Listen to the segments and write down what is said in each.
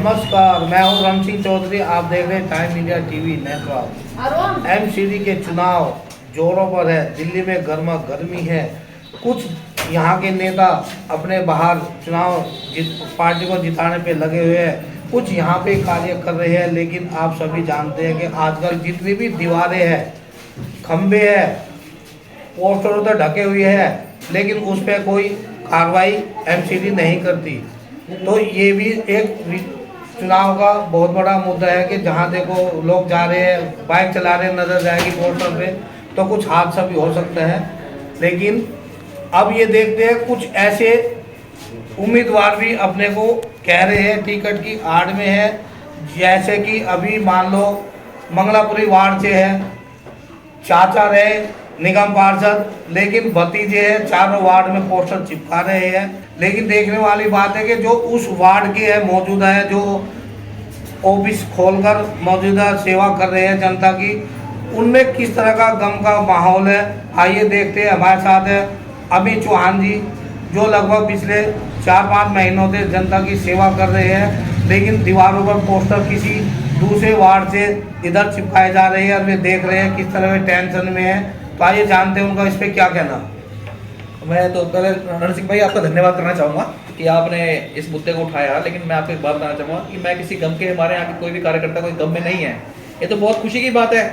नमस्कार, मैं हूं रण सिंह चौधरी। आप देख रहे हैं time India TV network. MCD के चुनाव जोरों पर है। दिल्ली में गर्मा गर्मी है। कुछ यहां के नेता अपने बाहर चुनाव पार्टी को जिताने पे लगे हुए हैं, कुछ यहां पे कार्य कर रहे हैं। लेकिन आप सभी जानते हैं कि आजकल जितनी भी दीवारें हैं, खंबे हैं, पोस्टरों से ढके हुए हैं, लेकिन उस पर कोई कार्रवाई एमसीडी नहीं करती। तो ये भी एक चुनाव का बहुत बड़ा मुद्दा है कि जहां देखो लोग जा रहे हैं, बाइक चला रहे हैं, नजर जाएगी पोस्टर पे तो कुछ हादसा भी हो सकता है। लेकिन अब ये देखते हैं कुछ ऐसे उम्मीदवार भी अपने को कह रहे हैं टिकट की आड़ में है। जैसे कि अभी मान लो मंगलापुरी वार्ड से है, चाचा रहे निगम पार्षद, लेकिन भतीजे हैं चारों वार्ड में पोस्टर चिपका रहे हैं। लेकिन देखने वाली बात है कि जो उस वार्ड के है मौजूदा है, जो ऑफिस खोलकर मौजूदा सेवा कर रहे हैं जनता की, उनमें किस तरह का गम का माहौल है, आइए देखते हैं। हमारे साथ है अमित चौहान जी, जो लगभग पिछले 4-5 महीनों से जनता की सेवा कर रहे हैं, लेकिन दीवारों पर पोस्टर किसी दूसरे वार्ड से इधर चिपकाए जा रहे हैं और वे देख रहे हैं किस तरह वे टेंशन में है। तो आइए जानते हैं उनका इस पर क्या कहना। मैं तो पहले रण सिंह भाई आपका धन्यवाद करना चाहूँगा कि आपने इस मुद्दे को उठाया। लेकिन मैं आपको एक बात बताना चाहूँगा कि मैं किसी गम के, हमारे यहाँ के कोई भी कार्यकर्ता कोई गम में नहीं है। ये तो बहुत खुशी की बात है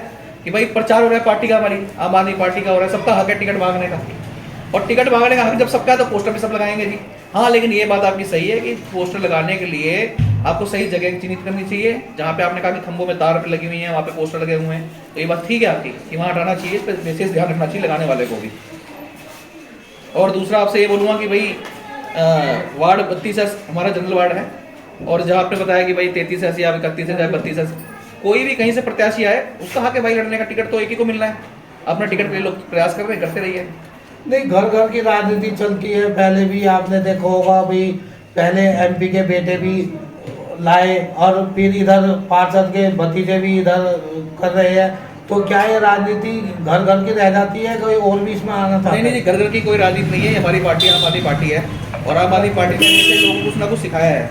कि भाई प्रचार हो रहा है पार्टी का, हमारी आम आदमी पार्टी का हो रहा है। सबका हक है टिकट मांगने का, और टिकट मांगने का हक जब सबका है तो पोस्टर भी सब लगाएंगे जी। हाँ, लेकिन ये बात आपकी सही है कि पोस्टर लगाने के लिए आपको सही जगह चिन्हित करनी चाहिए। जहाँ पे आपने कहा कि खंभों में तार लगी हुई हैं, वहाँ पे पोस्टर लगे हुए हैं, तो ये बात ठीक है आपकी कि वहाँ हटाना चाहिए। इस पर विशेष ध्यान रखना चाहिए लगाने वाले को भी। और दूसरा आपसे ये बोलूँगा कि भाई वार्ड 32 हमारा जनरल वार्ड है, और जहाँ आपने बताया कि भाई 33 या 31 या 32, कोई भी कहीं से प्रत्याशी आए उसका हक है भाई लड़ने का। टिकट तो एक ही को मिलना है। अपना टिकट के लिए लोग प्रयास कर रहे हैं, करते रहिए। नहीं, घर घर की राजनीति चलती है। पहले भी आपने देखा होगा, भाई पहले एमपी के बेटे भी लाए और फिर इधर पार्षद के भतीजे भी इधर कर रहे हैं। तो क्या ये राजनीति घर घर की रह जाती है, कोई और भी इसमें आना था? नहीं, घर घर की कोई राजनीति नहीं है। हमारी पार्टी आम आदमी पार्टी है, और आम आदमी पार्टी ने हमेशा लोगों को कुछ ना कुछ सिखाया है।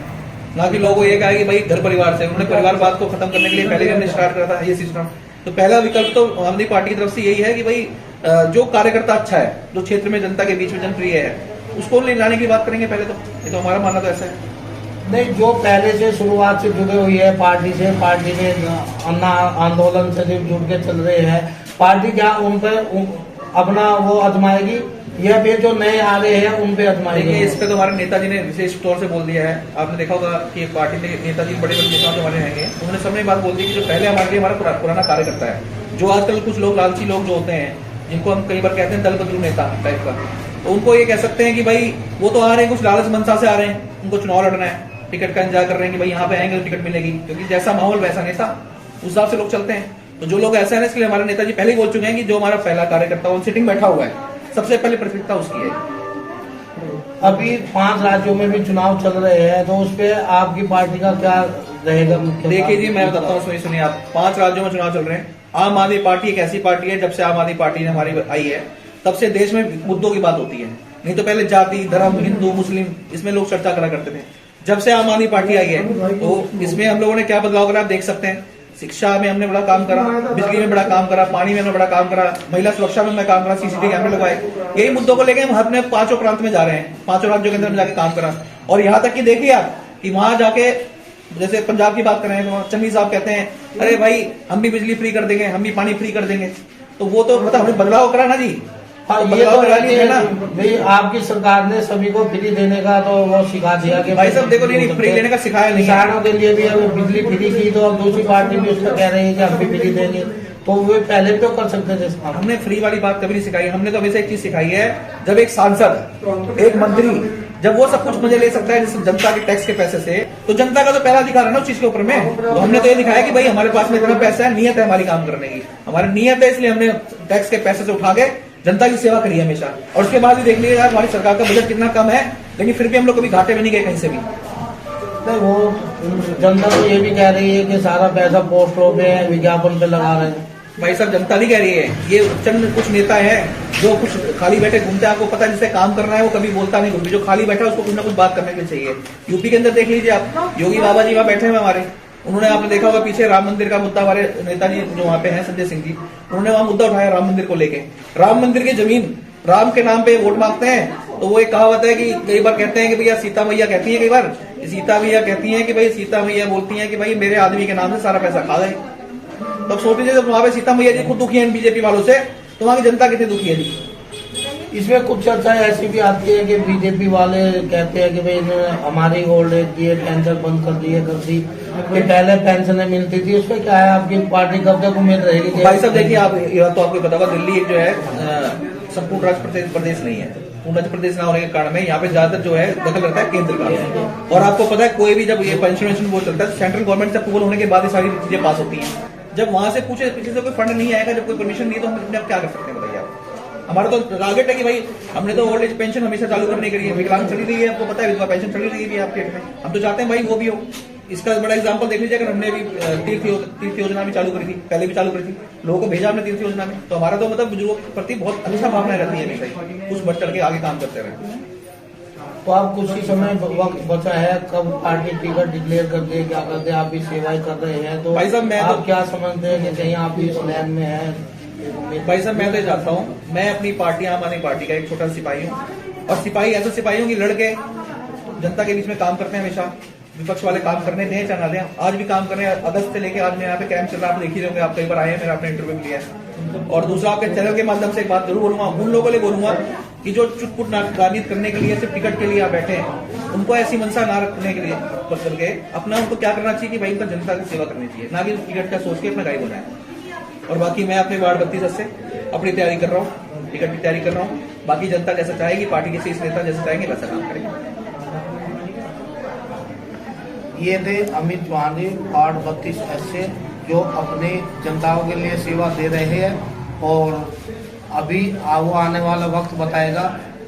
ना कि लोगों को ये कहा कि भाई घर परिवार से, उन्होंने परिवारवाद को खत्म करने के लिए पहले भी हमने स्टार्ट करा था ये सिस्टम। तो पहला विकल्प तो आम आदमी पार्टी की तरफ से यही है कि भाई जो कार्यकर्ता अच्छा है, जो क्षेत्र में जनता के बीच में जनप्रिय है, उसको ले लाने की बात करेंगे पहले तो। ये तो हमारा मानना तो ऐसा है। नहीं, जो पहले से शुरुआत से जुड़े हुए है पार्टी से, पार्टी में अन्ना आंदोलन से जुड़ के चल रहे हैं, पार्टी क्या उन पर अपना वो आजमाएगी या फिर जो नए आ रहे हैं उन पे आजमाएगी? इस पे तो हमारे नेताजी ने विशेष तौर से बोल दिया है। आपने देखा होगा कि पार्टी ने नेताजी बड़े बड़े नेता जो हमारे रहेंगे, उन्होंने सबने बात बोल दी कि जो पहले हमारे लिए हमारा पुराना कार्यकर्ता है, जो आजकल कुछ लोग लालची लोग जो होते हैं, जिनको हम कई बार कहते हैं दल बदलू नेता टाइप का, तो उनको ये कह सकते हैं कि भाई वो तो आ रहे हैं कुछ लालच मनसा से आ रहे हैं, उनको चुनाव लड़ना है, टिकट का इंतजार कर रहे हैं कि भाई यहाँ पे आएंगे तो टिकट मिलेगी, क्योंकि जैसा माहौल वैसा नेता, उस हिसाब से लोग चलते हैं। तो जो लोग ऐसा है ना, इसलिए हमारे नेताजी पहले ही बोल चुके हैं कि जो हमारा पहला कार्यकर्ता वो सिटिंग बैठा हुआ है, सबसे पहले प्राथमिकता उसकी है। अभी 5 राज्यों में भी चुनाव चल रहे हैं, तो उस पर आपकी पार्टी का क्या रहेगा? देखिए जी, मैं बताता हूँ, सुनिए आप। 5 राज्यों में चुनाव चल रहे हैं। आम आदमी पार्टी एक ऐसी पार्टी है, जब से आम आदमी पार्टी ने हमारी आई है तब से देश में मुद्दों की बात होती है। नहीं तो पहले जाति धर्म, हिंदू मुस्लिम, इसमें लोग चर्चा करा करते थे। जब से आम आदमी पार्टी आई है तो इसमें हम लोगों ने क्या बदलाव करा आप देख सकते हैं। शिक्षा में हमने बड़ा काम करा, बिजली में बड़ा काम करा, पानी में हमने बड़ा काम करा, महिला सुरक्षा में हमने काम करा, सीसीटीवी कैमरे लगवाए। यही मुद्दों को लेकर हम अपने 5 प्रांत में जा रहे हैं, 5 राज्यों के अंदर जाके काम करा। और यहाँ तक कि देखिए आप कि वहां जाके, जैसे पंजाब की बात करें तो चन्नी साहब कहते हैं अरे भाई हम भी बिजली फ्री कर देंगे, हम भी पानी फ्री कर देंगे। तो वो तो मतलब हमने बदलाव करा ना जी। हाँ, ये तो है ना भाई, आपकी सरकार ने सभी को फ्री देने का तो वो सिखा दिया कि भाई साहब देखो, नहीं फ्री देने का सिखाया नहीं। किसानों के लिए भी अगर बिजली फ्री की तो अब दूसरी पार्टी भी उसका कह रही है कि हम भी फ्री देंगे, तो वो पहले भी तो कर सकते थे। हमने फ्री वाली बात कभी नहीं सिखाई। हमने तो हमेशा एक चीज सिखाई है, जब एक सांसद, एक मंत्री, जब वो सब कुछ मजे ले सकता है जनता के टैक्स के पैसे से, तो जनता का तो पहला अधिकार है ना उस चीज के ऊपर में। तो हमने तो ये दिखाया कि भाई हमारे पास में इतना पैसा है, नियत है हमारी काम करने की, हमारी नियत है, इसलिए हमने टैक्स के पैसे से उठा के जनता की सेवा करी हमेशा। और उसके बाद भी देख लीजिए हमारी सरकार का बजट कितना कम है, लेकिन फिर भी हम लोग कभी घाटे में नहीं गए कहीं से भी। नहीं, वो जनता तो ये भी कह रही है कि सारा पैसा पोस्टरों पे, विज्ञापन पे लगा रहे हैं। भाई साहब जनता नहीं कह रही है, ये चंद कुछ नेता हैं जो कुछ खाली बैठे घूमते हैं। आपको पता है जिससे काम करना है वो कभी बोलता नहीं, घूमते जो खाली बैठा है उसको कुछ ना कुछ बात करने के लिए चाहिए। यूपी के अंदर देख लीजिए आप, योगी बाबा जी वहां बैठे हुए हमारे, उन्होंने आपने देखा होगा पीछे राम मंदिर का मुद्दा, हमारे नेताजी जो वहां पे हैं संजय सिंह जी, उन्होंने वहां मुद्दा उठाया राम मंदिर को लेके। राम मंदिर की जमीन राम के नाम पे वोट मांगते हैं तो वो एक कहावत है कि कई बार कहते हैं कि भैया सीता मैया कहती है, कई बार सीता मैया कहती है कि भाई सीता मैया बोलती है कि भाई मेरे आदमी के नाम से सारा पैसा खा गए। तो सोच लीजिए जब वहां पे सीता मैया जी खुद दुखी है बीजेपी वालों से, तो वहां की जनता कितनी दुखी है जी। इसमें कुछ चर्चाएं ऐसी भी आती है कि बीजेपी वाले कहते हैं कि भाई इन्होंने हमारी ओल्ड एज दिए, पेंशन बंद कर दी, कि पहले पेंशनें मिलती थी, उसमें क्या है आपकी पार्टी कब तक उम्मीद रहेगी? भाई साहब देखिए, आप यह तो आपको पता होगा दिल्ली एक जो है संपूर्ण राज्य प्रदेश नहीं है, पूर्ण राज्य प्रदेश ना होने के कारण में यहाँ पे ज्यादातर जो है दखल रहता है केंद्र का। और आपको पता है कोई भी जब ये पेंशन वो चलता है सेंट्रल गवर्नमेंट से अप्रूवल होने के बाद ये सारी चीजें पास होती हैं। जब वहां से पूछे पीछे से कोई फंड नहीं आएगा, जब कोई परमिशन नहीं है, तो हम अपने आप क्या कर सकते हैं बताइए आप। हमारा तो टारगेट है कि भाई हमने तो ओल्ड एज पेंशन हमेशा चालू करने के लिए, विकलांग चली रही है, आपको पता है विधवा पेंशन चली रही है आपके में, हम तो चाहते हैं भाई वो भी हो। इसका बड़ा एग्जांपल देख लीजिए, अगर हमने भी तीर्थ योजना भी चालू करी थी, पहले भी चालू करी थी, लोगों को भेजा हमने तीर्थ योजना में, तो हमारा तो मतलब बुजुर्गों के प्रति बहुत अच्छा भावना रहती है हमेशा, कुछ बढ़ चढ़ के आगे काम करते रहे। तो आप कुछ ही समय वक्त बचा है, कब पार्टी टिकट डिक्लेयर करते हैं, क्या करते हैं? आप भी सेवाएं कर रहे हैं, तो भाई साहब मैं आप क्या समझते हैं कि कहीं आप इस लाइन में हैं? भाई साहब मैं तो चाहता हूँ, मैं अपनी पार्टी आम आदमी पार्टी का एक छोटा सिपाही हूँ, और सिपाही ऐसा सिपाही हूँ कि लड़के जनता के बीच में काम करते हैं हमेशा। विपक्ष वाले काम करने दें चाहे ना दें, आज भी काम कर रहे हैं। अगस्त से लेके आज मैं यहाँ पे कैंप चल रहा है, आप देख ही रहे होंगे, आप कई बार आए हैं, मेरा आपने इंटरव्यू लिया है। और दूसरा आपके चैनल के माध्यम से एक बात जरूर बोलूंगा, उन लोगों के लिए बोलूंगा कि जो चुटपुट राजनीति करने के लिए सिर्फ टिकट के लिए आप बैठे हैं, उनको ऐसी मनसा ना रखने के लिए बदल के अपना उनको क्या करना चाहिए कि भाई उनका जनता की सेवा करनी चाहिए, ना कि टिकट का सोच के अपना गायब होना है। और बाकी मैं अपने वार्ड 32 से अपनी तैयारी कर रहा हूँ, टिकट की तैयारी कर रहा हूँ। बाकी जनता जैसा चाहेगी, पार्टी के शीर्ष नेता जैसा चाहेंगे वैसा काम करेंगे। ये थे अमित वाणी वार्ड 32 से, जो अपने जनताओं के लिए सेवा दे रहे हैं। और अभी वो आने वाला वक्त बताएगा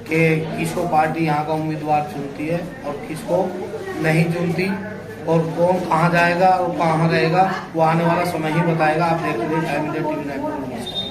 कि किसको पार्टी यहाँ का उम्मीदवार चुनती है और किसको नहीं चुनती, और कौन कहाँ जाएगा और कहाँ रहेगा, वो आने वाला समय ही बताएगा। आप देख लीजिए टाइम इंडिया TV 9।